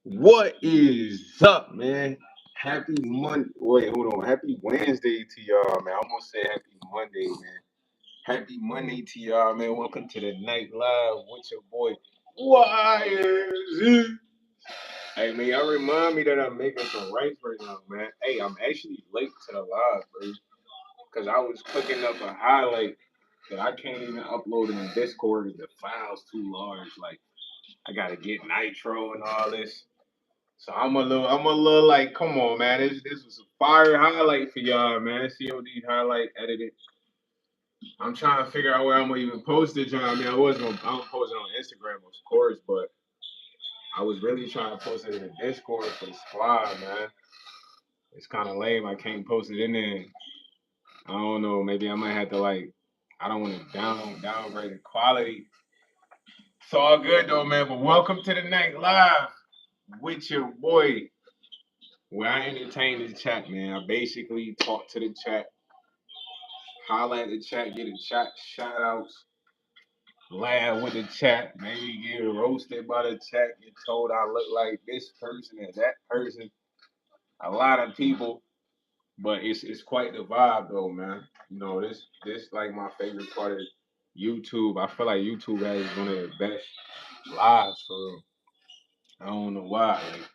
What is up, man? Happy Monday. Wait, hold on. Happy Wednesday to y'all, man. I almost said happy Monday, man. Happy Monday to y'all, man. Welcome to the Night Live with your boy YsEats. Hey, man, y'all remind me that I'm making some rice right now, man. Hey, I'm actually late to the live, bro. Because I was cooking up a highlight that I can't even upload in the Discord because the file's too large. Like, I got to get nitro and all this. So I'm a little like, come on, man. This was a fire highlight for y'all, man. COD highlight edited. I'm trying to figure out where I'm gonna even post it, John. I mean, I'm post it on Instagram, of course, but I was really trying to post it in the Discord for the squad, man. It's kind of lame. I can't post it in there. I don't know. Maybe I might have to like. I don't want to downgrade the quality. It's all good though, man. But welcome to the night live with your boy. Where I entertain the chat, man. I basically talk to the chat, holler at the chat, get a shout outs, laugh with the chat, maybe get roasted by the chat, get told I look like this person and that person. A lot of people, but it's quite the vibe though, man. You know, this like my favorite part of YouTube. I feel like YouTube has one of the best lives for real. I don't know why. Like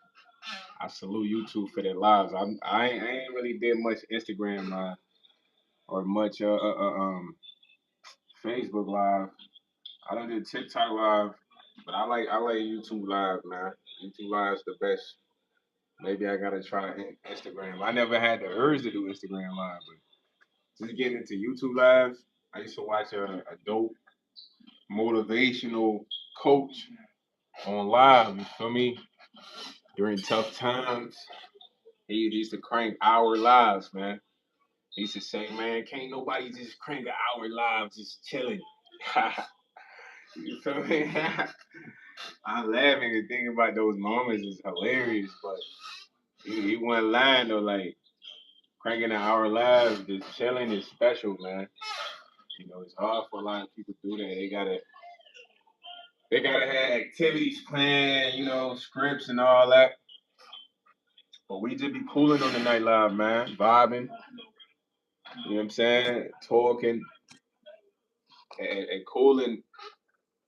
I salute YouTube for their lives. I ain't really did much Instagram live or much Facebook live. I done did TikTok live, but I like YouTube live, man. YouTube live's the best. Maybe I gotta try Instagram. I never had the urge to do Instagram live, but just getting into YouTube live. I used to watch a dope motivational coach on live. You feel me? During tough times, he used to crank hour lives, man. He used to say, man, can't nobody just crank an hour live just chilling. You feel me? I'm laughing and thinking about those moments is hilarious, but he wasn't lying though. Like cranking an hour live, just chilling is special, man. You know, it's hard for a lot of people to do that. They gotta have activities planned, you know, scripts and all that. But we just be cooling on the night live, man, vibing. You know what I'm saying? Talking and cooling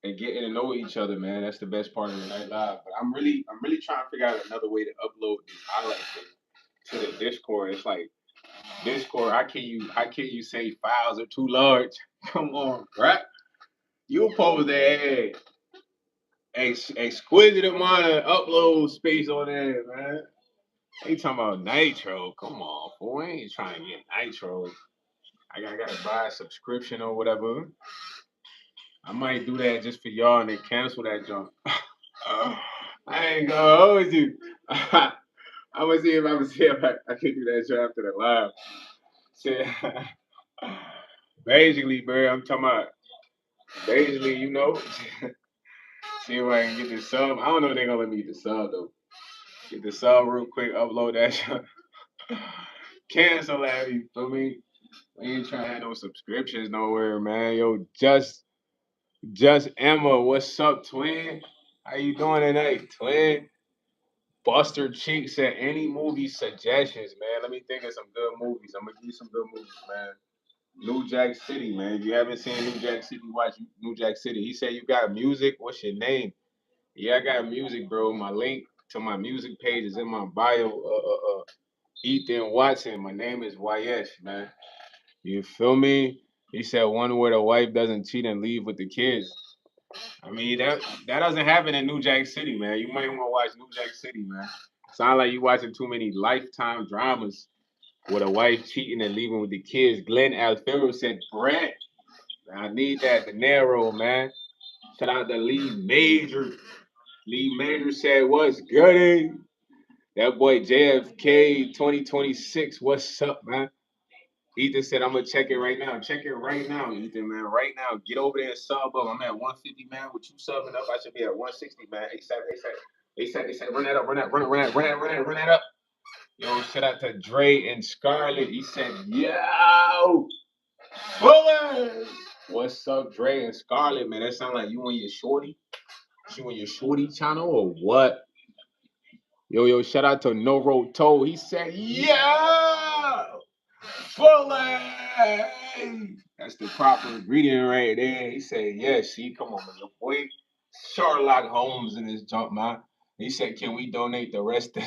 and getting to know each other, man. That's the best part of the night live. But I'm really trying to figure out another way to upload these highlights to the Discord. It's like Discord. How can you say files are too large? Come on, right? You pose that exquisite amount of upload space on there, man. Ain't talking about nitro. Come on, boy. I ain't trying to get nitro. I gotta buy a subscription or whatever. I might do that just for y'all and then cancel that junk. I ain't gonna hold you. I'm gonna see if I can do that shit after the live. Shit. Basically, bro, I'm talking about basically, you know, see if I can get the sub. I don't know if they're gonna let me get the sub though. Get the sub real quick, upload that shit. Cancel that, you feel me? We ain't trying to have no subscriptions nowhere, man. Yo, just Emma, what's up, twin? How you doing tonight, twin? Buster Cheek said any movie suggestions, man. Let me think of some good movies. I'm gonna give you some good movies, man. New Jack City, man. If you haven't seen New Jack City, watch New Jack City. He said you got music. What's your name? Yeah, I got music, bro. My link to my music page is in my bio. Ethan Watson. My name is YS, man. You feel me? He said one where the wife doesn't cheat and leave with the kids. I mean that doesn't happen in New Jack City, man. You might want to watch New Jack City, man. Sound like you watching too many Lifetime dramas with a wife cheating and leaving with the kids. Glenn Alfaro said, Brett, I need that De Niro, man. Shout out to Lee Major. Lee Major said, what's good? That boy JFK 2026, what's up, man? Ethan said, I'm gonna check it right now. Check it right now, Ethan, man. Right now. Get over there and sub up. I'm at 150, man. With you subbing up, I should be at 160, man. ASAP. Run that up, run that up. Yo, shout out to Dre and Scarlett. He said, yo, Fuller. What's up, Dre and Scarlett, man? That sound like you and your shorty? You and your shorty channel or what? Yo, shout out to No Road Toe. He said, yeah, fully. That's the proper ingredient right there. He said, yeah, see, come on, man. Your boy Sherlock Holmes in his jump, man. He said, can we donate the rest of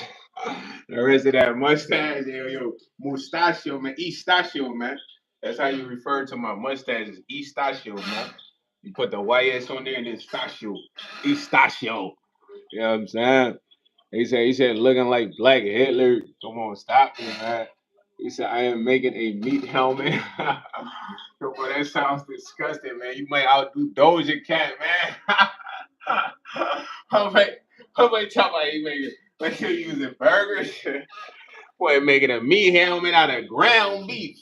the rest of that mustache? Yo, mustachio, man. Estachio, man. That's how you refer to my mustache, is Estachio, man. You put the YS on there and then stachio. Estachio. You know what I'm saying? He said, looking like Black Hitler. Come on, stop me, man. He said, I am making a meat helmet. Yo, boy, that sounds disgusting, man. You might outdo Doja Cat, man. How about talking about he making, like you using burgers? Boy, making a meat helmet out of ground beef.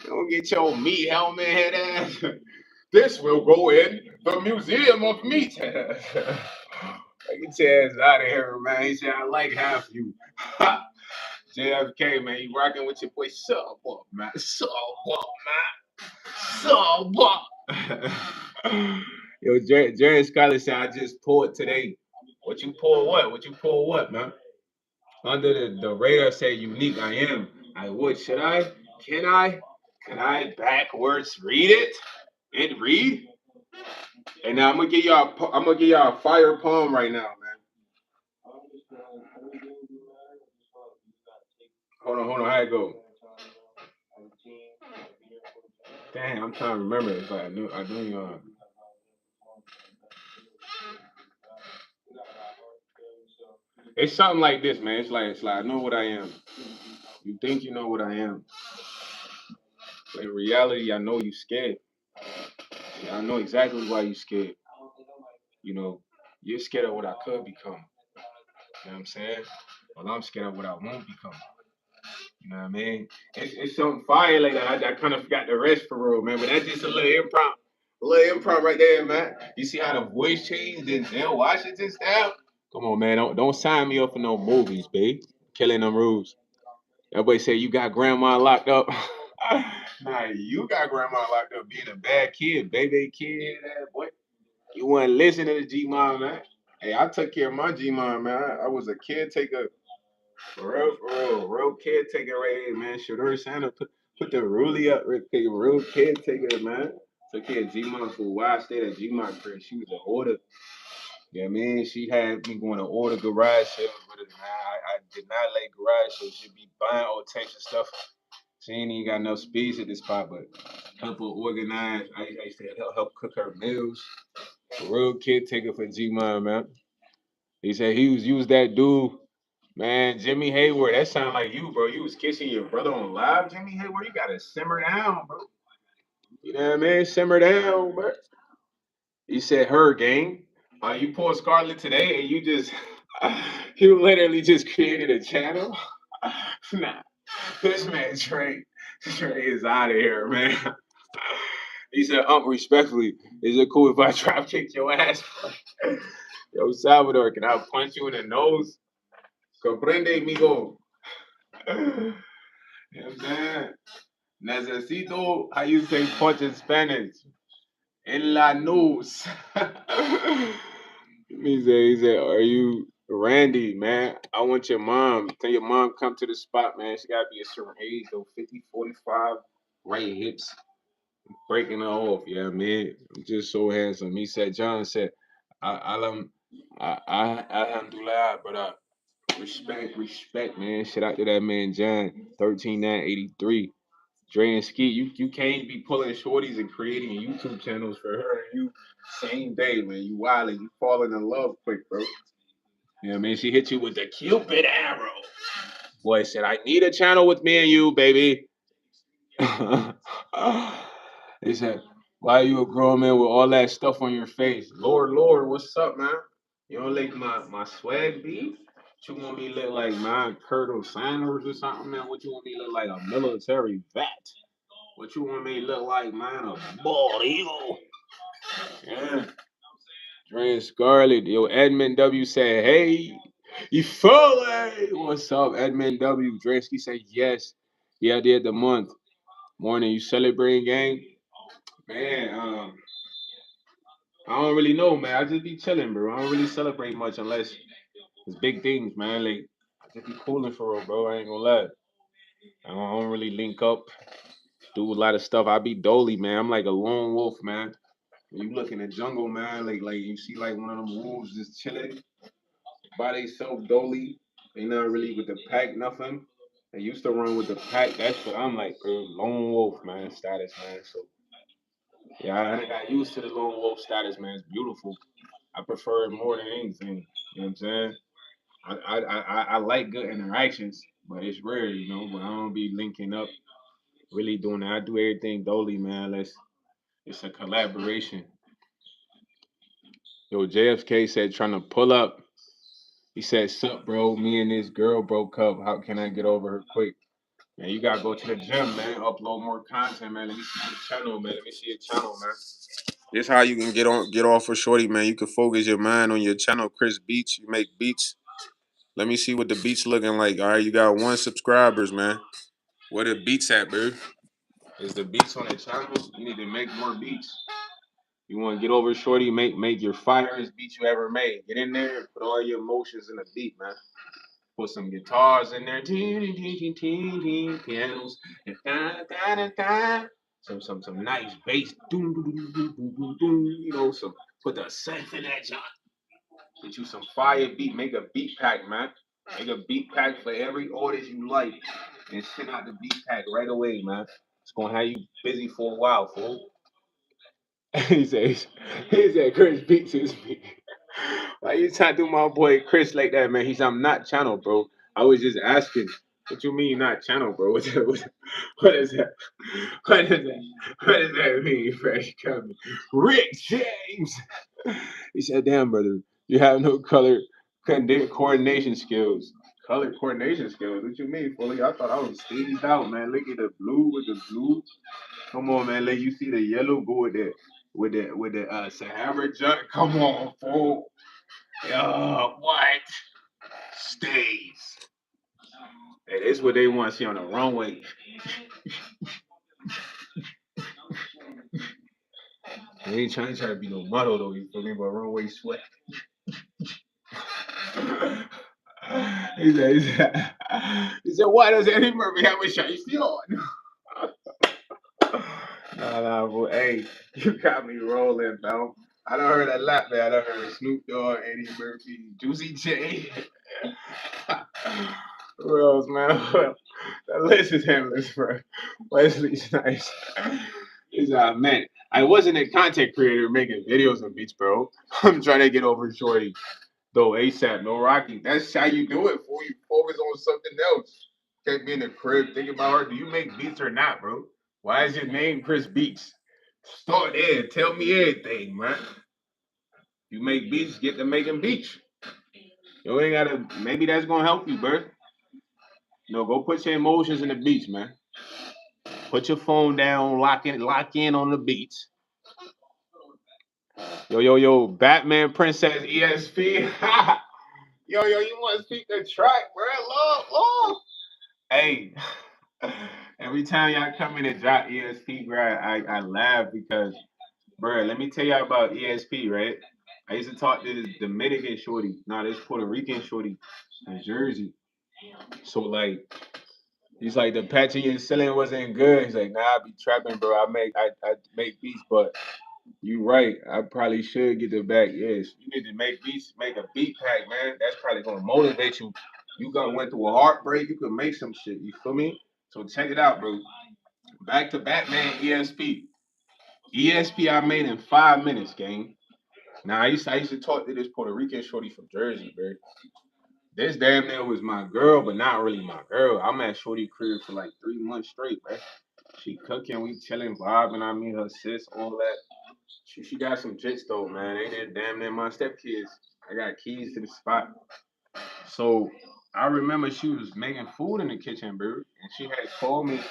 Don't get your meat helmet head ass. This will go in the Museum of Meat. Get your ass out of here, man. He said, I like half you. JFK, man, you rocking with your boy Sub up, man. Sub up, man. Sub up. Yo, Jerry Scarlett said, I just poured today. What you pour what? What you pour what, man? Under the radar say unique, I am. I would. Should I? Can I? Can I backwards read it? And read? And now I'm gonna give y'all a fire poem right now, man. Hold on, how it go? Damn, I'm trying to remember. It's like I knew it's something like this, man. It's like I know what I am. You think you know what I am. But in reality, I know you scared. Yeah, I know exactly why you scared. You know, you're scared of what I could become. You know what I'm saying? Well, I'm scared of what I won't become. You know what I mean? It's something fire like that. I kind of forgot the rest for real, man. But that's just a little improv right there, man. You see how the voice changed Denzel Washington style? Come on, man. Don't sign me up for no movies, babe. Killing them rules. Everybody say you got grandma locked up. Nah, you got grandma locked up being a bad kid, baby kid, boy. You wasn't listening to G Mom, man. Hey, I took care of my G Mom, man. I was a caretaker. Real caretaker right here, man. Shador Santa put the rulie up, real caretaker, man. Took care of G Mom for a while. I stayed at G Mom crib. She was an order. Yeah, man. She had me going to order garage sales with her, man. I did not like garage sales. She'd be buying all types of stuff. She ain't even got no space at this spot, but help her organize. I used to help cook her meals. A real caretaker for G Mom, man. He said he was that dude. Man, Jimmy Hayward, that sound like you, bro. You was kissing your brother on live, Jimmy Hayward. You gotta simmer down, bro. You know what I mean? Simmer down, bro. He said her gang. You pulled Scarlett today and you just you literally just created a channel. Nah, this man Trey is out of here, man. He said, respectfully, is it cool if I drop kick your ass? Yo, Salvador, can I punch you in the nose? Comprende, migo. You know what I'm saying? Necesito, how you say punch in Spanish? En la nose. He said, are you Randy, man? I want your mom. Tell your mom come to the spot, man. She gotta be a certain age, though. 50, 45, right hips, breaking her off. Yeah, man. I'm just so handsome. He said, John said, Alam, Alhamdulillah, but respect, man. Shout out to that man, John, 13983. Dre and Ski, you can't be pulling shorties and creating YouTube channels for her and you same day, man. You wildin', you falling in love quick, bro. You know what I mean? She hit you with the Cupid arrow. Boy said, I need a channel with me and you, baby. He said, why are you a grown man with all that stuff on your face? Lord, what's up, man? You don't like my swag beef? What you want me to look like, man? Colonel Sanders or something, man? What you want me to look like, a military vet? What you want me to look like, man? A bald eagle? Yeah. Dre and Scarlett. Yo, Edmund W said, hey, you fully. What's up, Edmund W? Dresky said, yes. Yeah, I did the month. Morning, you celebrating, gang? Man, I don't really know, man. I just be chilling, bro. I don't really celebrate much unless It's big things, man. Like I just be cooling for real, bro. I ain't gonna lie. I don't really link up, do a lot of stuff. I be dolly, man. I'm like a lone wolf, man. When you look in the jungle, man, like you see like one of them wolves just chilling by themselves, dolly. They not really with the pack, nothing. They used to run with the pack. That's what I'm like, bro. Lone wolf, man, status, man. So yeah, I got used to the lone wolf status, man. It's beautiful. I prefer it more than anything. You know what I'm saying? I like good interactions, but it's rare, you know. But I don't be linking up, really doing that. I do everything dolly, man. It's a collaboration. Yo, JFK said trying to pull up. He said, "Sup, bro? Me and this girl broke up. How can I get over her quick?" Man, you gotta go to the gym, man. Upload more content, man. Let me see your channel, man. Let me see your channel, man. This how you can get off for shorty, man. You can focus your mind on your channel, Chris Beats. You make beats. Let me see what the beats looking like. All right, you got 1 subscribers, man. Where the beats at, bro? Is the beats on the channel? You need to make more beats. You want to get over shorty, make your firest beats you ever made. Get in there, put all your emotions in the beat, man. Put some guitars in there, pianos, and some nice bass, doom, doom, doom, doom, doom, doom, doom, you know, some put the synth in that joint. Get you some fire beat, make a beat pack, man. Make a beat pack for every artist you like, and send out the beat pack right away, man. It's gonna have you busy for a while, fool. He said Chris beats his beat. Why you trying to do my boy Chris like that, man? I'm not channel, bro. I was just asking. What you mean not channel, bro? What is that? What is that? What does that mean, Fresh coming? Rick James. He said, "Damn, brother, you have no color coordination skills." Color coordination skills? What you mean, Fully? I thought I was staged out, man. Look at the blue with the blue. Come on, man. Let you see the yellow go with the Sahara junk. Come on, fool. What? Stays. Hey, that's what they want to see on the runway. They ain't trying to be no model though, you feel me? But runway sweat. he said, why does Eddie Murphy have a shiesty on? Nah, bro. Hey, you got me rolling, bro. I done heard a lot, man. I done heard Snoop Dogg, Eddie Murphy, Juicy J. Who else, man? The list is endless, bro. Wesley Snipes. He's man. I wasn't a content creator making videos on beats, bro. I'm trying to get over Shorty. Though ASAP, no Rocky. That's how you do it before you focus on something else. Can't be in the crib thinking about her. Do you make beats or not, bro? Why is your name Chris Beats? Start there. Tell me everything, man. You make beats, get to making beats. You ain't gotta. Maybe that's gonna help you, bro. Go put your emotions in the beats, man. Put your phone down, lock in on the beats. Yo, Batman Princess ESP. yo, you want to speak the track, bro? Love. Hey, every time y'all come in and drop ESP, bro, I laugh because, bro, let me tell y'all about ESP, right? I used to talk to this Dominican shorty, this Puerto Rican shorty in Jersey. So like, he's like the patching and selling wasn't good. He's like, nah, I be trapping, bro. I make beats, but you right. I probably should get the back. Yes, you need to make beats, make a beat pack, man. That's probably gonna motivate you. You got went through a heartbreak. You could make some shit. You feel me? So check it out, bro. Back to Batman ESP. ESP I made in 5 minutes, gang. Now I used to talk to this Puerto Rican shorty from Jersey, bro. This damn near was my girl, but not really my girl. I'm at Shorty crib for like 3 months straight, bro. She cooking, we chilling, vibing. I mean her sis, all that. She got some jits though, man. They did damn near my stepkids. I got keys to the spot. So I remember she was making food in the kitchen, bro, and she had called me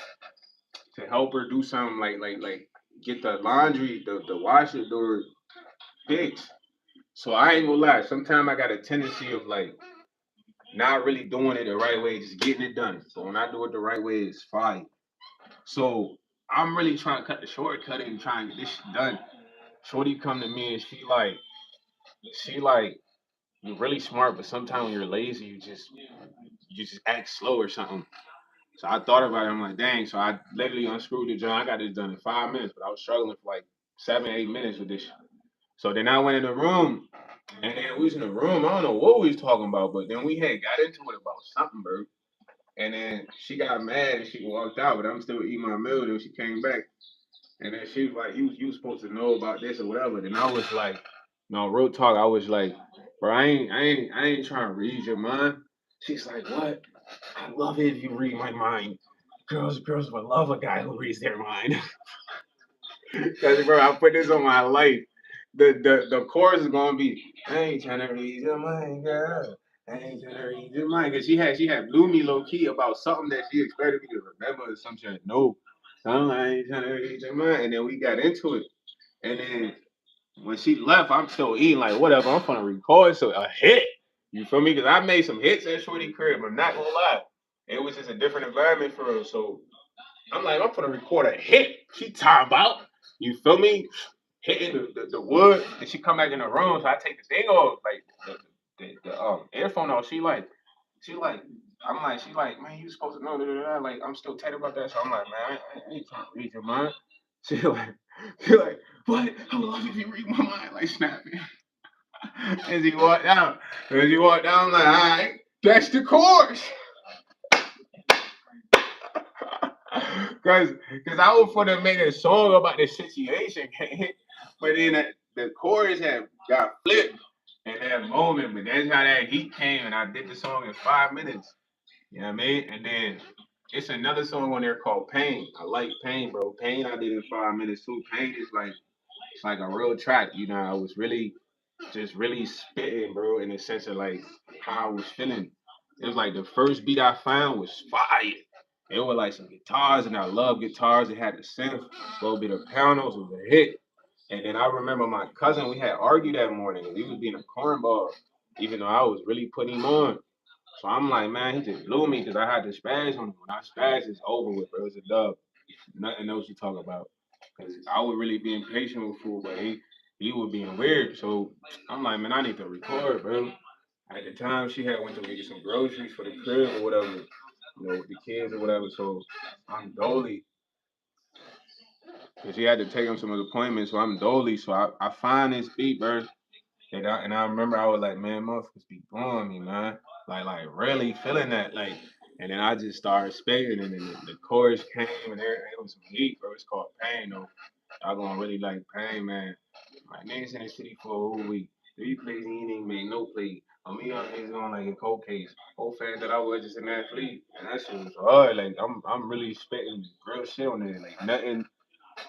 to help her do something like get the laundry, the washer door fixed. So I ain't gonna lie. Sometimes I got a tendency of like not really doing it the right way, just getting it done. So when I do it the right way, it's fine. So I'm really trying to cut the shortcut and trying to get this shit done. Shorty come to me and she like you're really smart, but sometimes when you're lazy, you just act slow or something. So I thought about it. I'm like, dang. So I literally unscrewed the joint. I got this done in 5 minutes, but I was struggling for like 7, 8 minutes with this. So then I went in the room, and then we was in the room. I don't know what we was talking about, but then we had got into it about something, bro. And then she got mad and she walked out, but I'm still eating my meal. Then she came back, and then she was like, you supposed to know about this or whatever." Then I was like, "No, real talk." I was like, "Bro, I ain't trying to read your mind." She's like, "What? I love it if you read my mind. Girls would love a guy who reads their mind." Cause bro, I put this on my life. The chorus is gonna be, "I ain't trying to read your mind, girl. I ain't trying to read your mind." Cause she had blew me low key about something that she expected me to remember or something. No, I ain't trying to read your mind. And then we got into it. And then when she left, I'm still eating like whatever. I'm gonna record so a hit. You feel me? Cause I made some hits at Shorty crib. I'm not gonna lie. It was just a different environment for her. So I'm like, I'm gonna record a hit. She talking about. You feel me? Hitting the wood, and she come back in the room, so I take the thing off, like the earphone off. She like, I'm like, she like, man, you supposed to know, like, I'm still tight about that. So I'm like, man, I ain't trying to read your mind. She like, she like, what? I would love if you read my mind, like snapping. As he walked down, I'm like, all right, that's the course. Cause I was for to make a song about the situation, but then the chorus had got flipped in that moment. But that's how that heat came, and I did the song in 5 minutes. You know what I mean? And then it's another song on there called Pain. I like Pain, bro. Pain I did in 5 minutes too. Pain is like it's like a real track. You know, I was really just really spitting, bro, in the sense of like how I was feeling. It was like the first beat I found was fire. It was like some guitars, and I love guitars. It had the synth, a little bit of pianos. It was a hit. And then I remember my cousin, we had argued that morning, and he was being a cornball, even though I was really putting him on. So I'm like, man, he just blew me because I had the spaz on him. When I spaz, it's over with, bro. It's a dub. Nothing else to talk about. Because I would really be impatient with food, but he was being weird. So I'm like, man, I need to record, bro. At the time, she had went to get some groceries for the crib or whatever, with the kids or whatever. So I'm dolly because she had to take him some appointments. So I'm dolly. So I find this beat, bro. And I remember I was like, man, motherfuckers be blowing me, man. Like really feeling that. Like, and then I just started spitting, and then the chorus came, and everything. It was some heat, bro. It's called Pain, though. Y'all gonna really like Pain, man. My niggas in the city for a whole week. 3 plays, he ain't made no play. On me, on niggas on like a cold case. Whole fans that I was just an athlete, and that shit was hard. Like I'm really spitting real shit on there. Like nothing,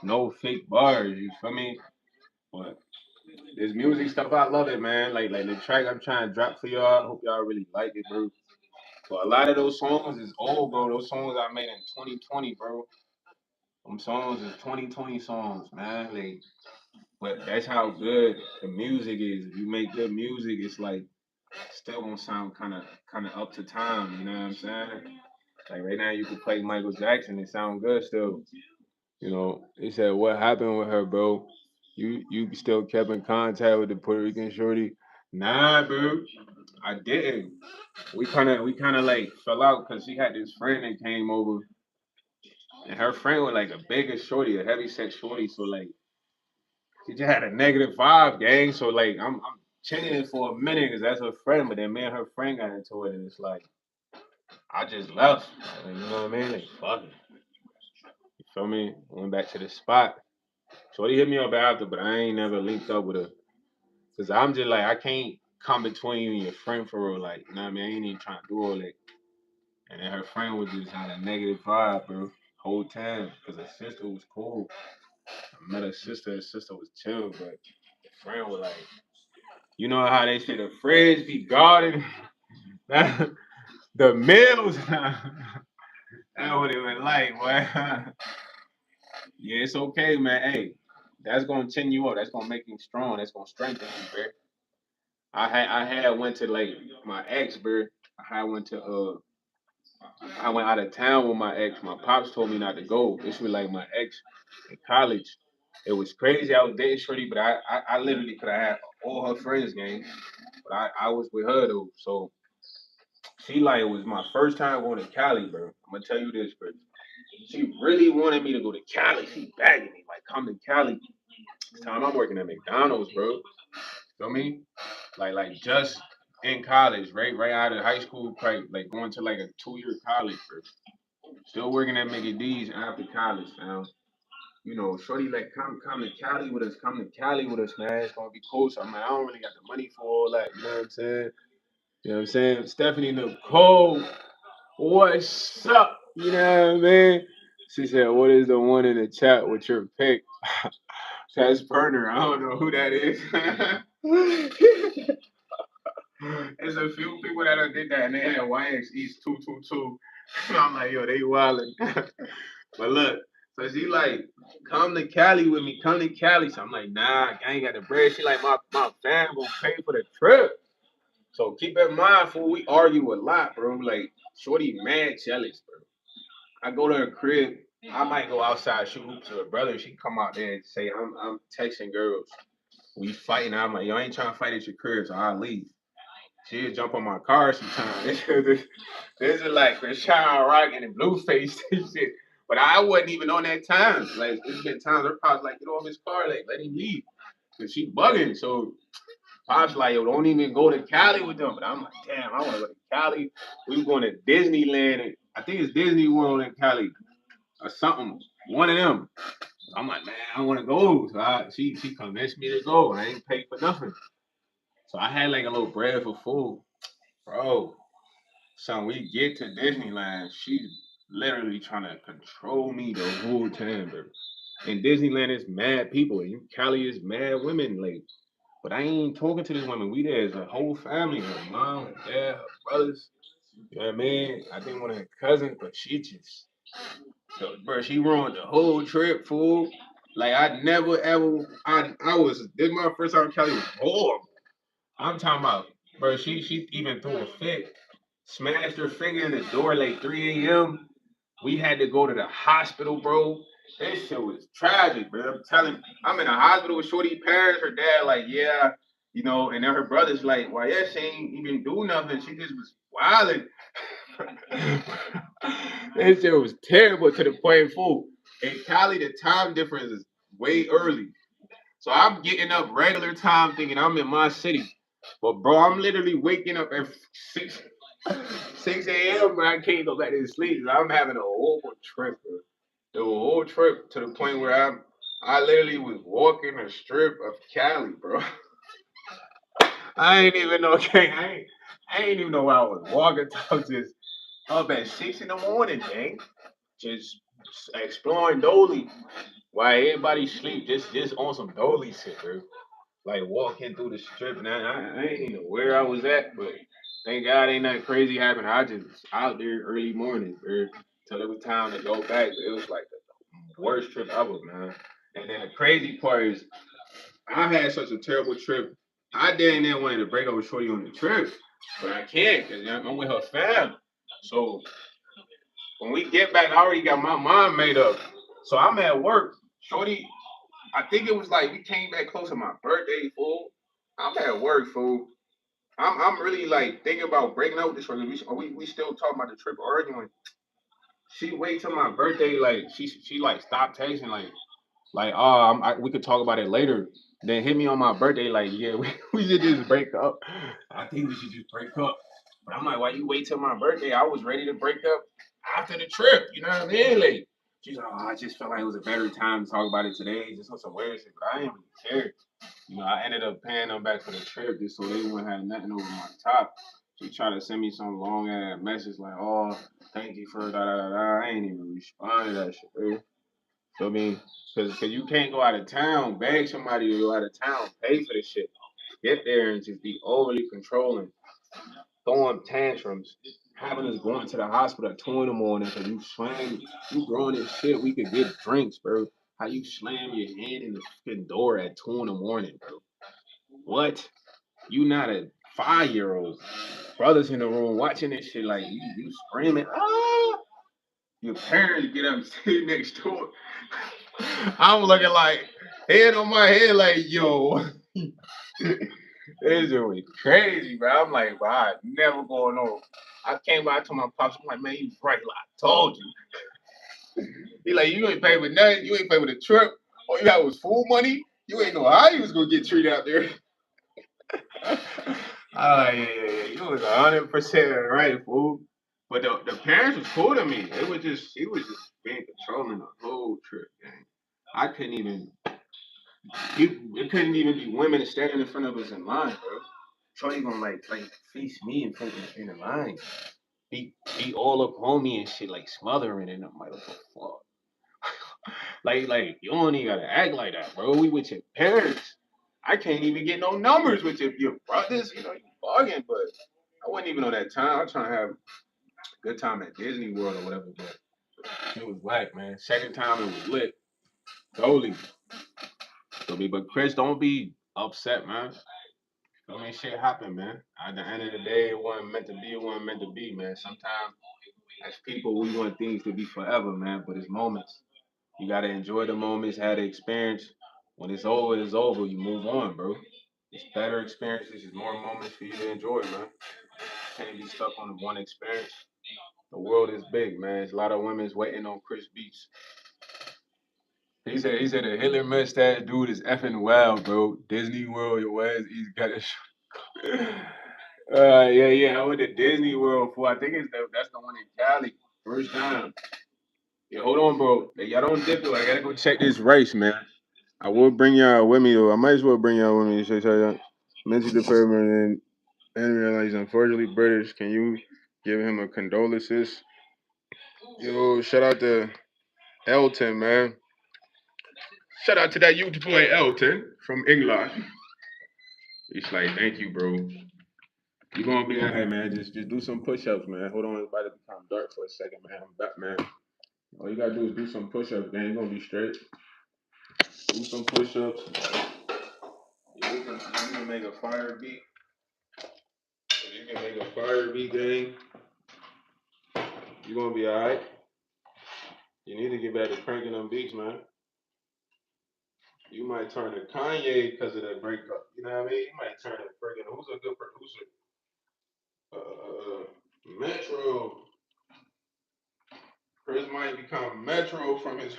no fake bars. You feel me? But this music stuff, I love it, man. Like the track I'm trying to drop for y'all. I hope y'all really like it, bro. But a lot of those songs is old, bro. Those songs I made in 2020, bro. Them songs is 2020 songs, man. Like, but that's how good the music is. If you make good music, it's like still gonna sound kind of up to time. You know what I'm saying? Like right now, you could play Michael Jackson and sound good still. He said, "What happened with her, bro? You still kept in contact with the Puerto Rican shorty?" Nah, bro, I didn't. We kind of like fell out because she had this friend that came over, and her friend was like a bigger shorty, a heavy set shorty. So like, she just had a negative vibe, gang. So like, I'm chilling it for a minute because that's her friend, but then me and her friend got into it, and it's like I just left. Like, you know what I mean? Like, fuck it. You feel me? Went back to the spot. Shorty hit me up after, but I ain't never linked up with her. Cause I'm just like I can't come between you and your friend for real. Like, you know what I mean? I ain't even trying to do all that. And then her friend was just had a negative vibe, bro. Whole time. Cause her sister was cool. I met her sister. Her sister was chill, but the friend was like, you know how they say the fridge be guarded. The meals. That's what it was like, boy. Yeah, it's okay, man. Hey, that's gonna chin you up. That's gonna make you strong. That's gonna strengthen you, bro. I had went to like my ex, bro. I had went to I went out of town with my ex. My pops told me not to go. This was like my ex in college. It was crazy. I was dating Shorty, but I literally could have had all her friends, gang. But I was with her though, so she like it was my first time going to Cali, bro. I'm gonna tell you this, bro. She really wanted me to go to Cali. She begging me, like, come to Cali. This time I'm working at McDonald's, bro. Feel me? Like just in college, right out of high school, probably like going to like a 2 year college, bro. Still working at Mickey D's after college, fam. You know, shorty like come to Cali with us, come to Cali with us, man. It's gonna be cool. So I'm like, I don't really got the money for all that, you know what I'm saying? You know what I'm saying? Stephanie Nicole, what's up? You know what I mean? She said, what is the one in the chat with your pic? That's Burner. I don't know who that is. There's a few people that did that and they had YsEats 222. I'm like, yo, they wildin'. But look, so she like, come to Cali with me, come to Cali. So I'm like, nah, I ain't got the bread. She like, my fam gonna pay for the trip. So keep in mind, fool, we argue a lot, bro. Like, shorty mad jealous, bro. I go to her crib. I might go outside shoot hoops with her brother. She come out there and say, I'm texting girls. We fighting. I'm like, yo, I ain't trying to fight at your crib, so I'll leave. She'll jump on my car sometimes. This is like Krishan Rock and Blueface and shit. But I wasn't even on that time. Like, it's been times her pops like, get off his car, like, let him leave. Cause she bugging. So pops like, yo, don't even go to Cali with them. But I'm like, damn, I want to go to Cali. We were going to Disneyland. And I think it's Disney World in Cali or something. One of them. I'm like, man, I want to go. So she convinced me to go. I ain't paid for nothing. So I had like a little bread for food. Bro, so we get to Disneyland, she's literally trying to control me the whole time, bro. And Disneyland is mad people, and Cali is mad women, like. But I ain't talking to these women. We there as a whole family, her mom, her dad, her brothers. You know what I mean? I think one of her cousins, but she just, so, bro, she ruined the whole trip, fool. Like I never ever, I was. This is my first time in Cali was horrible. I'm talking about, bro. She even threw a fit, smashed her finger in the door like 3 a.m. We had to go to the hospital, bro. This shit was tragic, bro. I'm telling you, I'm in a hospital with Shorty parents. Her dad, like, yeah, you know, and then her brother's like, well, yeah, she ain't even do nothing. She just was wilding. This shit was terrible to the point, fool. In Cali, the time difference is way early. So I'm getting up regular time thinking I'm in my city. But bro, I'm literally waking up at 6 a.m. but I can't go back to sleep. I'm having a horrible trip, bro. The whole trip to the point where I literally was walking a strip of Cali, bro. I ain't even know I ain't even know where I was walking. I was just up at 6 in the morning, gang. Just exploring Dolly while everybody sleep, just on some Dolly shit, bro. Like walking through the strip, and I ain't even know where I was at, but thank God ain't nothing crazy happened. I just was out there early morning, bro, till it was time to go back. But it was like the worst trip ever, man. And then the crazy part is, I had such a terrible trip. I didn't want to break up with Shorty on the trip, but I can't because I'm with her fam. So when we get back, I already got my mind made up. So I'm at work. Shorty, I think it was like we came back close to my birthday, fool. I'm at work, fool. I'm really like thinking about breaking up with this one. We still talking about the trip arguing. She wait till my birthday, like she like stopped texting, like oh we could talk about it later. Then hit me on my birthday, like yeah we should just break up. I think we should just break up. But I'm like, why you wait till my birthday? I was ready to break up after the trip. You know what I mean? Like she's like, oh, I just felt like it was a better time to talk about it today, just on some weird shit. But I didn't really care. You know, I ended up paying them back for the trip just so they wouldn't have nothing over my top. She tried to send me some long ass message like, "Oh, thank you for da da da da." I ain't even respond to that shit, bro. So I mean, cause you can't go out of town, beg somebody to go out of town, pay for this shit, get there and just be overly controlling, throwing tantrums, having us going to the hospital at 2 in the morning because you slam, you growing this shit. We could get drinks, bro. How you slam your hand in the fucking door at 2 in the morning, bro? What? You not a 5 year old. Brothers in the room watching this shit like you screaming, ah! Your parents get up and sit next door. I'm looking like head on my head like yo. This shit was crazy, bro. I'm like, bro, I never going on. I came by, I told my pops, I'm like, man, you was right. Like, I told you. He like, you ain't pay with nothing. You ain't pay with a trip. All you had was food money. You ain't know how you was gonna get treated out there. Oh yeah. You was 100% right, fool. But the parents was cool to me. It was just she was just being controlling the whole trip, gang. I couldn't even. It couldn't even be women standing in front of us in line, bro. So you gonna like face me in front in the line, be all up on me and shit, like smothering, and I'm like, what the fuck? Like you don't even gotta act like that, bro. We with your parents. I can't even get no numbers with your brothers. You know, you bargain, but I wasn't even on that time. I was trying to have a good time at Disney World or whatever, but it was whack, man. Second time it was lit. Totally. But Chris, don't be upset, man. I mean, shit happened, man. At the end of the day, it wasn't meant to be. It wasn't meant to be, man. Sometimes, as people, we want things to be forever, man. But it's moments. You gotta enjoy the moments, have the experience. When it's over, it's over. You move on, bro. It's better experiences. It's more moments for you to enjoy, man. Can't be stuck on one experience. The world is big, man. There's a lot of women's waiting on Chris Beach. He said the Hitler mustache dude is effing wild, bro. Disney World, your ass, he's got a yeah. I went to Disney World for I think that's the one in Cali. First time. Yeah, hold on, bro. Hey, y'all don't dip though. I gotta go check this rice, man. I will bring y'all with me though. I might as well bring y'all with me. So y'all mentally deferment and realize unfortunately British. Can you give him a condolences? Yo, shout out to Elton, man. Shout out to that YouTube boy Elton from England. He's like, thank you, bro. You gonna be alright, man. Just do some push-ups, man. Hold on, it's about to become dark for a second, man. I'm back, man. All you gotta do is do some push-ups, man. You gonna be straight. Do some push-ups. Yeah, you can make a fire beat. If you can make a fire beat, gang, you gonna be alright. You need to get back to cranking them beats, man. You might turn to Kanye because of that breakup. You know what I mean? You might turn to freaking who's a good producer? Metro. Chris might become Metro from his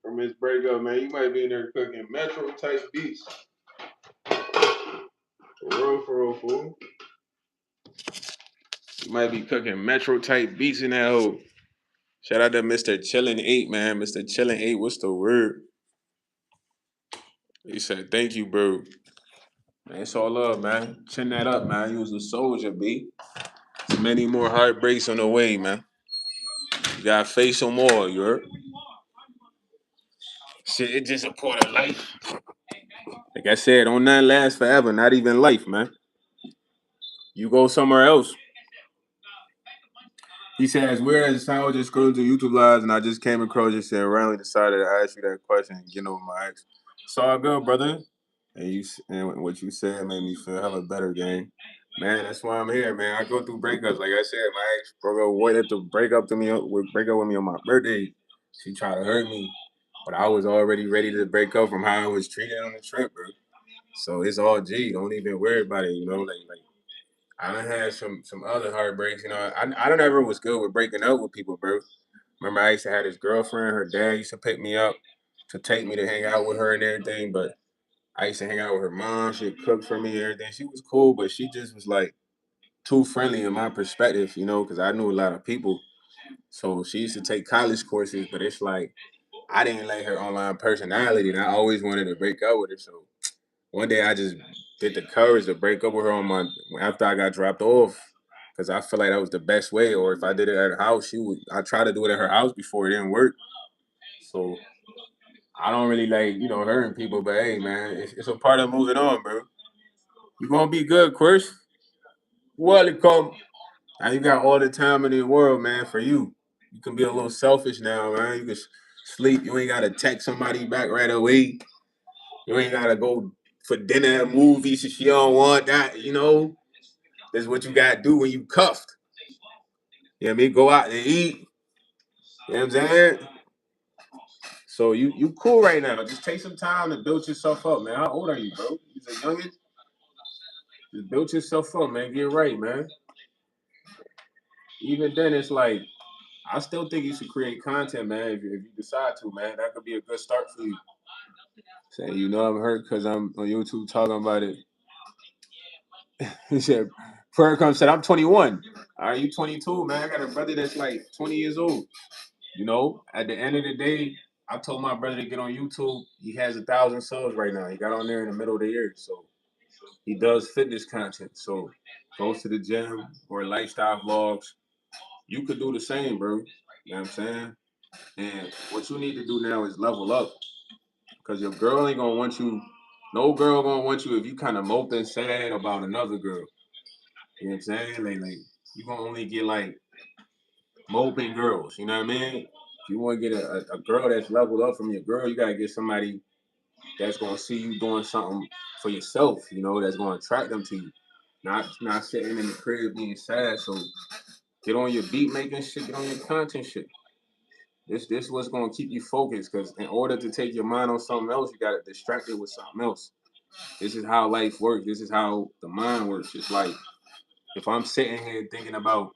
from his breakup, man. You might be in there cooking Metro type beats. For real, fool. You might be cooking Metro type beats in that hole. Shout out to Mr. Chillin' 8, man. Mr. Chillin' 8, what's the word? He said, thank you, bro. Man, it's all love, man. Chin that up, man. You was a soldier, B. There's many more heartbreaks on the way, man. You gotta face them all, you heard? Shit, it's just a part of life. Like I said, don't nothing last forever, not even life, man. You go somewhere else. He says, whereas I was just scrolling through YouTube lives and I just came across you and randomly decided to ask you that question and get over my ex. It's all good, brother. And what you said made me feel hella better, gang. Man, that's why I'm here, man. I go through breakups. Like I said, my ex broke up wanted to break up with me on my birthday. She tried to hurt me. But I was already ready to break up from how I was treated on the trip, bro. So it's all G. Don't even worry about it, you know. Like I done had some other heartbreaks. You know, I don't ever was good with breaking up with people, bro. Remember, I used to have this girlfriend. Her dad used to pick me up to take me to hang out with her and everything. But I used to hang out with her mom. She'd cook for me and everything. She was cool, but she just was like too friendly in my perspective, you know, because I knew a lot of people. So she used to take college courses, but it's like I didn't like her online personality, and I always wanted to break up with her. So one day I just did the courage to break up with her on my after I got dropped off because I feel like that was the best way. Or if I did it at her house, I tried to do it at her house before it didn't work. So I don't really like hurting people, but hey man, it's a part of moving on, bro. You gonna be good, Chris. Welcome. Now you got all the time in the world, man, for you. You can be a little selfish now, man. You can sleep. You ain't gotta text somebody back right away. You ain't gotta go for dinner and movies if you don't want that, you know. That's what you gotta do when you cuffed. You know what I mean? Go out and eat. You know what I'm saying? So you cool right now. Just take some time to build yourself up, man. How old are you, bro? You're a youngin'. Just build yourself up, man. Get right, man. Even then, it's like I still think you should create content, man. If you decide to, man, that could be a good start for you. Saying, I'm hurt because I'm on YouTube talking about it. He said, Farrakhan said, I'm 21. Are you 22, man? I got a brother that's like 20 years old. At the end of the day, I told my brother to get on YouTube. He has 1,000 subs right now. He got on there in the middle of the year. So he does fitness content. So goes to the gym or lifestyle vlogs. You could do the same, bro. You know what I'm saying? And what you need to do now is level up. Because your girl ain't gonna want you. No girl gonna want you if you kind of moping sad about another girl. You know what I'm saying? Like you gonna only get like moping girls. You know what I mean? If you want to get a girl that's leveled up from your girl, you gotta get somebody that's gonna see you doing something for yourself. That's gonna attract them to you. Not sitting in the crib being sad. So get on your beat making shit. Get on your content shit. This what's gonna keep you focused. Because in order to take your mind on something else, you gotta distract it with something else. This is how life works. This is how the mind works. It's like if I'm sitting here thinking about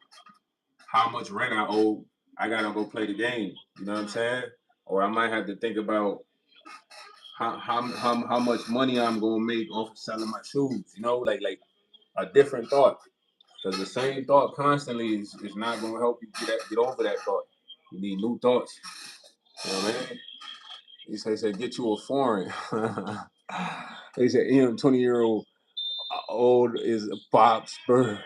how much rent I owe, I gotta go play the game. You know what I'm saying? Or I might have to think about how much money I'm gonna make off of selling my shoes. Like a different thought. Because the same thought constantly is not gonna help you get over that thought. You need new thoughts. You know what I mean? He said get you a foreign. They said 20-year-old old is a pop spur.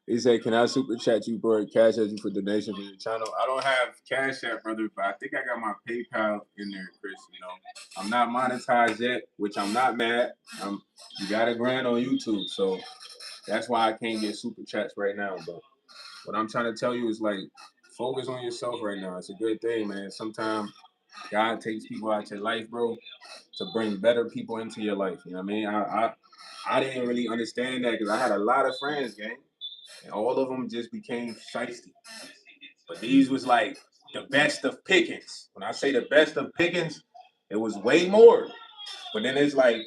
He said, "Can I super chat you, bro? Cash at you for donation for your channel." I don't have Cash App, brother, but I think I got my PayPal in there, Chris. I'm not monetized yet, which I'm not mad. You got $1,000 on YouTube, so that's why I can't get super chats right now. But what I'm trying to tell you is like, focus on yourself right now. It's a good thing, man. Sometimes God takes people out your life, bro, to bring better people into your life. You know what I mean? I didn't really understand that because I had a lot of friends, gang. And all of them just became shiesty. But these was like the best of pickings. When I say the best of pickings, it was way more. But then it's like,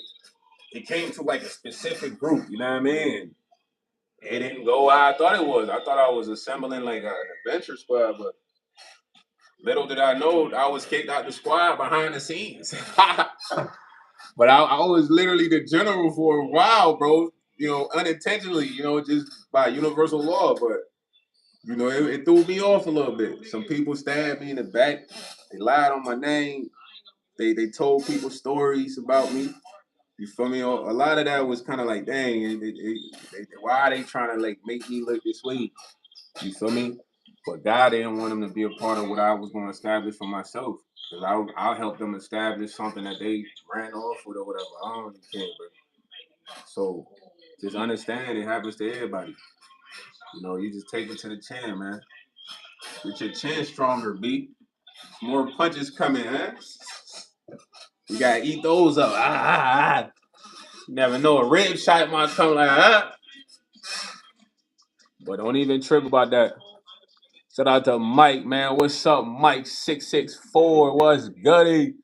it came to like a specific group, you know what I mean? It didn't go how I thought it was. I thought I was assembling like an adventure squad, but little did I know I was kicked out the squad behind the scenes. But I was literally the general for a while, bro. Unintentionally, just by universal law. But it threw me off a little bit. Some people stabbed me in the back. They lied on my name. They told people stories about me. You feel me? A lot of that was kind of like, dang, why are they trying to like make me look this way? You feel me? But God didn't want them to be a part of what I was going to establish for myself. Because I'll help them establish something that they ran off with or whatever. I don't really care, bro. So just understand it happens to everybody. You just take it to the chin, man. Get your chin stronger, B. More punches coming, huh? You gotta eat those up. You never know, a rib shot might come like. But don't even trip about that. Shout out to Mike, man. What's up, Mike 664? What's goody?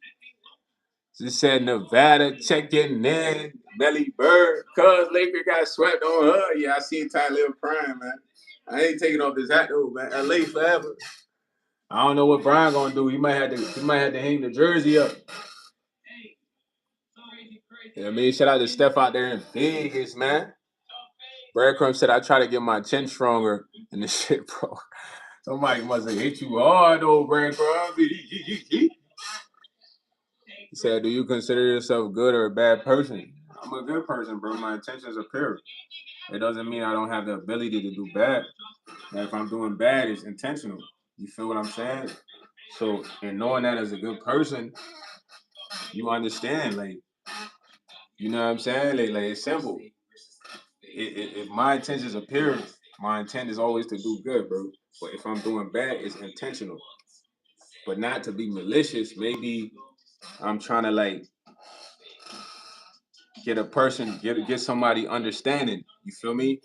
Just said Nevada checking in. Melly Bird. Cuz Laker got swept on her. Yeah, I seen Ty Lil Prime, man. I ain't taking off this hat though, man. LA forever. I don't know what Brian gonna do. He might have to hang the jersey up. You know what I mean? Shout out to Steph out there in Vegas, man. Breadcrumb said I try to get my chin stronger in the shit, bro. Somebody must have hit you hard though, Breadcrumb. He said, "Do you consider yourself good or a bad person?" I'm a good person, bro. My intentions are pure. It doesn't mean I don't have the ability to do bad. And if I'm doing bad, it's intentional. You feel what I'm saying? So, and knowing that as a good person, you understand, like, you know what I'm saying? Like it's simple. If my intentions are pure, my intent is always to do good, bro. But if I'm doing bad, it's intentional. But not to be malicious. Maybe I'm trying to like get somebody understanding. You feel me?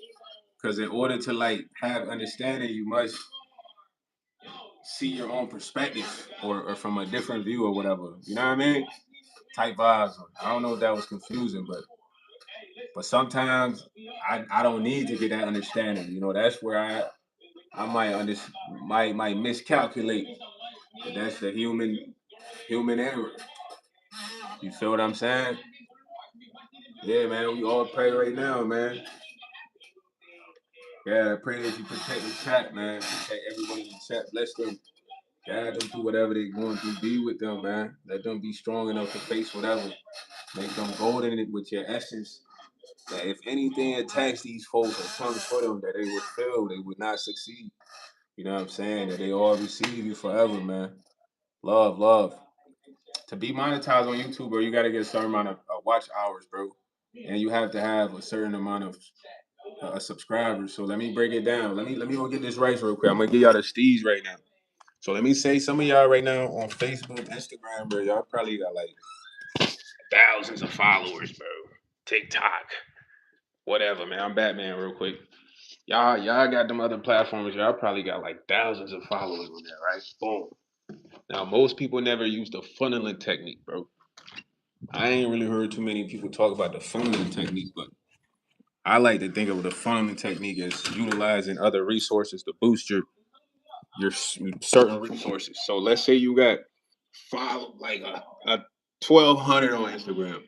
Because in order to like have understanding, you must see your own perspective or from a different view or whatever. You know what I mean? Type vibes. I don't know if that was confusing, but sometimes I don't need to get that understanding. You know, that's where I might miscalculate. But that's the human error. You feel what I'm saying? Yeah, man. We all pray right now, man. Yeah, I pray that you protect the chat, man. Protect everyone in the chat. Bless them. Guide them through whatever they're going through. Be with them, man. Let them be strong enough to face whatever. Make them golden with your essence. That if anything attacks these folks or comes for them, that they would fail. They would not succeed. You know what I'm saying? That they all receive you forever, man. Love, love. To be monetized on YouTube, bro, you got to get a certain amount of watch hours, bro. And you have to have a certain amount of subscribers. So let me break it down. Let me go get this right real quick. I'm gonna give y'all the steez right now. So let me say some of y'all right now on Facebook, Instagram, bro. Y'all probably got like thousands of followers, bro. TikTok, whatever, man. I'm Batman real quick. Y'all got them other platforms. Y'all probably got like thousands of followers on there, right? Boom. Now most people never use the funneling technique, bro. I ain't really heard too many people talk about the funneling technique, but I like to think of the funneling technique as utilizing other resources to boost your certain resources. So let's say you got follow like a 1,200 on Instagram,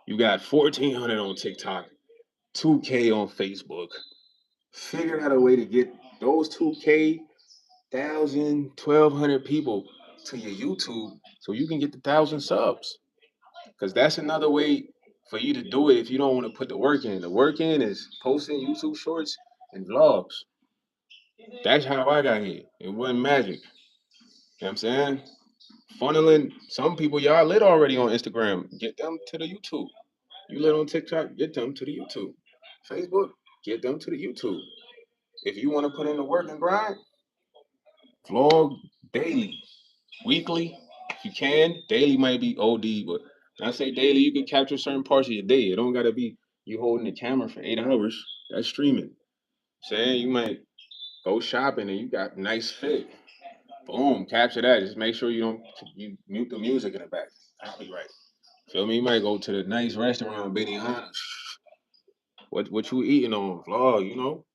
you got 1,400 on TikTok, 2K on Facebook. Figure out a way to get those 2K, 1,000, 1,200 people to your YouTube so you can get the 1,000 subs. Because that's another way for you to do it if you don't want to put the work in. The work in is posting YouTube shorts and vlogs. That's how I got here. It wasn't magic. You know what I'm saying? Funneling, some people y'all lit already on Instagram. Get them to the YouTube. You lit on TikTok, get them to the YouTube. Facebook, get them to the YouTube. If you want to put in the work and grind, vlog daily, weekly, if you can. Daily might be OD, but when I say daily, you can capture certain parts of your day. It don't gotta be you holding the camera for 8 hours. That's streaming. Saying you might go shopping and you got nice fit. Boom, capture that. Just make sure you mute the music in the back. Copyright. Feel me? You might go to the nice restaurant, Benihana. What you eating on vlog? You know,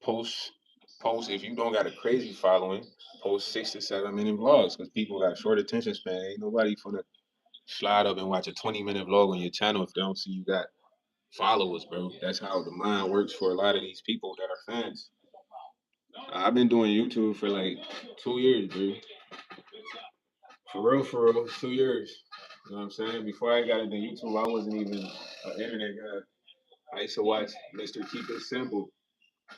post post if you don't got a crazy following, post 6 to 7 minute vlogs because people got short attention span. Ain't nobody finna slide up and watch a 20-minute vlog on your channel if they don't see you got followers, bro. That's how the mind works for a lot of these people that are fans. I've been doing YouTube for like 2 years, bro. For real, 2 years. You know what I'm saying? Before I got into YouTube, I wasn't even an internet guy. I used to watch Mr. Keep It Simple,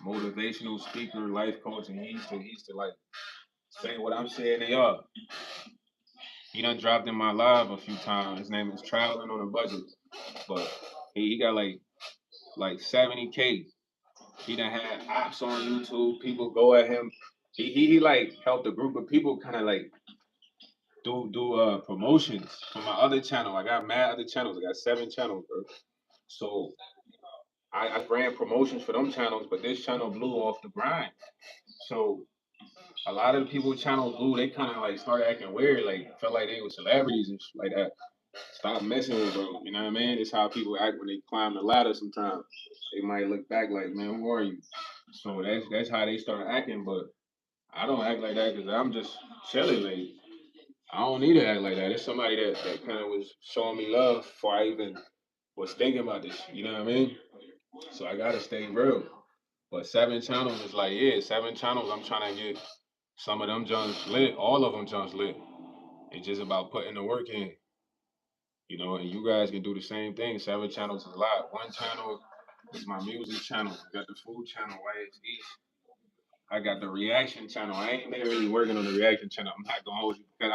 motivational speaker, life coach, and he used to like say what I'm saying they are. He done dropped in my live a few times. His name is Traveling on a Budget, but he got like 70K. He done had apps on YouTube. People go at him. He like helped a group of people kind of like do promotions for my other channel. I got mad other channels. I got 7 channels, bro. So I ran promotions for them channels, but this channel blew off the grind. So a lot of the people channels blew. They kind of like started acting weird, like felt like they were celebrities and shit like that. Stop messing with bro. You know what I mean? It's how people act when they climb the ladder. Sometimes they might look back like, man, who are you? So that's how they start acting. But I don't act like that because I'm just chilling. Like I don't need to act like that. It's somebody that kind of was showing me love before I even was thinking about this. You know what I mean? So I gotta stay real. But 7 channels is like, yeah, 7 channels. I'm trying to get some of them junks lit, all of them junks lit. It's just about putting the work in, you know, and you guys can do the same thing. 7 channels is a lot. One channel is my music channel. I got the food channel, YsEats. I got the reaction channel. I ain't been really working on the reaction channel. I'm not gonna hold you because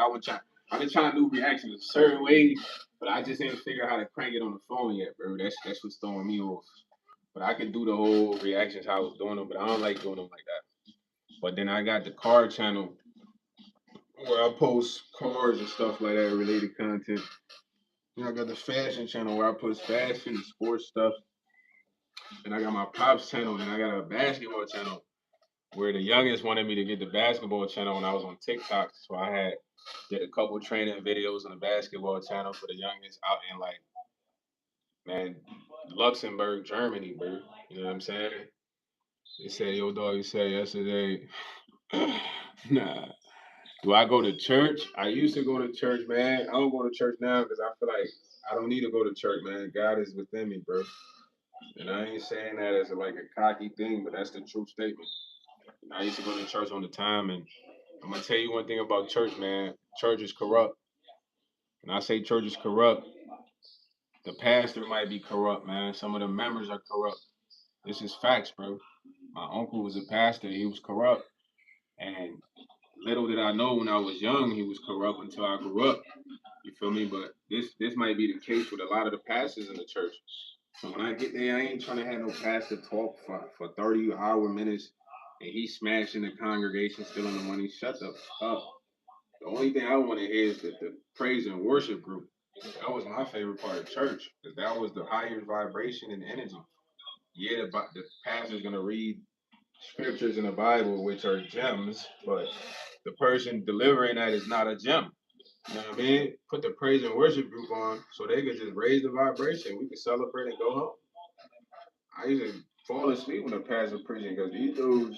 I've been trying to do reactions a certain way, but I just ain't figure out how to crank it on the phone yet, bro. That's what's throwing me off. But I can do the whole reactions how I was doing them, but I don't like doing them like that. But then I got the car channel where I post cars and stuff like that, related content. Then I got the fashion channel where I post fashion and sports stuff. And I got my pops channel, and I got a basketball channel where the youngest wanted me to get the basketball channel when I was on TikTok. So I did a couple training videos on the basketball channel for the youngest out in like, man, Luxembourg, Germany, bro. You know what I'm saying? They said, yo, dog, you said yesterday, nah. Do I go to church? I used to go to church, man. I don't go to church now because I feel like I don't need to go to church, man. God is within me, bro. And I ain't saying that as like a cocky thing, but that's the true statement. I used to go to church on the time, and I'm gonna tell you one thing about church, man. Church is corrupt. And I say church is corrupt. The pastor might be corrupt, man. Some of the members are corrupt. This is facts, bro. My uncle was a pastor. He was corrupt, and little did I know when I was young he was corrupt until I grew up. You feel me? But this might be the case with a lot of the pastors in the church. So when I get there, I ain't trying to have no pastor talk for 30-hour minutes and he smashing the congregation, stealing the money. Shut the fuck up. The only thing I want to hear is the praise and worship group. That was my favorite part of church because that was the higher vibration and energy. Yeah, the pastor's gonna read scriptures in the Bible, which are gems, but the person delivering that is not a gem. You know what I mean? Put the praise and worship group on so they could just raise the vibration. We could celebrate and go home. I used to fall asleep when the pastor preaching because these dudes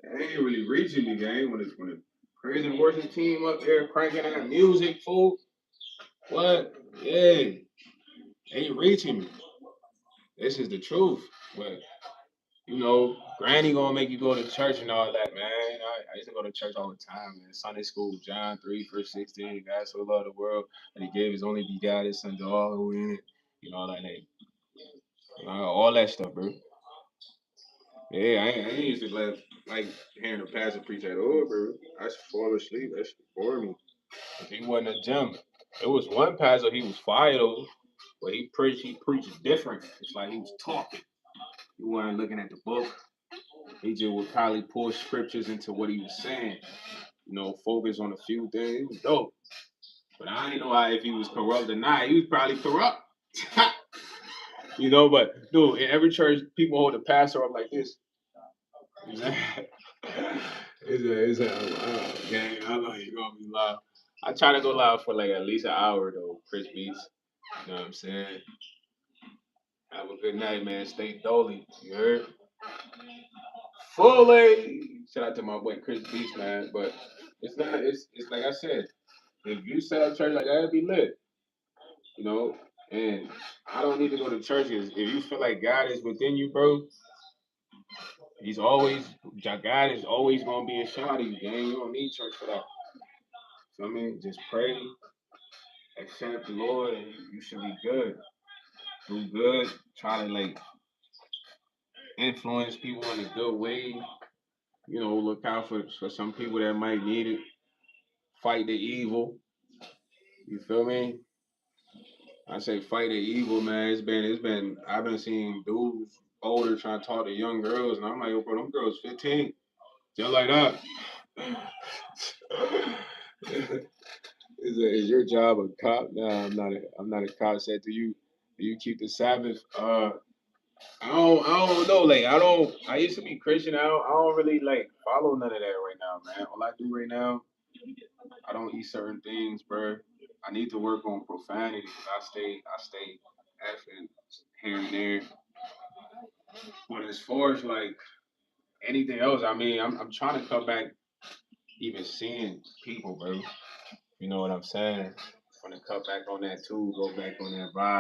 they ain't really reaching me, gang. When the praise and worship team up there cranking out music, fool. What? Yeah, ain't reaching me. This is the truth. But Granny gonna make you go to church and all that, man. I used to go to church all the time, man. Sunday school, John 3, verse 16. God so loved the world that he gave his only begotten son to all who in it. All that name. All that stuff, bro. Yeah, I ain't used to like hearing the pastor preach at all, bro. I should fall asleep. That shit bore me. He wasn't a gem. It was one pastor, he was fire though, but he preached different. It's like he was talking. He wasn't looking at the book. He just would probably pull scriptures into what he was saying. Focus on a few things. He was dope. But I didn't know how if he was corrupt or not. He was probably corrupt. But dude, in every church, people hold the pastor up like this. Gang, I know you're gonna be live. I try to go live for like at least an hour though, Chris Beats. You know what I'm saying? Have a good night, man. Stay dolly. You heard? Fully. Shout out to my boy Chris Beats, man. But it's not. It's like I said. If you set up church like that, it'd be lit. You know. And I don't need to go to churches. If you feel like God is within you, bro, God is always gonna be a shot of you, gang. You don't need church for that. So I mean, just pray, accept the Lord, and you should be good. Do good. Try to like influence people in a good way. Look out for some people that might need it. Fight the evil. You feel me? I say fight the evil, man. It's been. I've been seeing dudes older trying to talk to young girls, and I'm like, yo, bro, them girls 15, just like that. Is your job a cop? Nah, I'm not a cop. Said to you, do you keep the Sabbath? I don't know. Like I used to be Christian. I don't really like follow none of that right now, man. All I do right now, I don't eat certain things, bro. I need to work on profanity because I stay effing here and there. But as far as like anything else, I mean, I'm trying to cut back even seeing people, bro. You know what I'm saying? I'm gonna cut back on that too, go back on that vibe.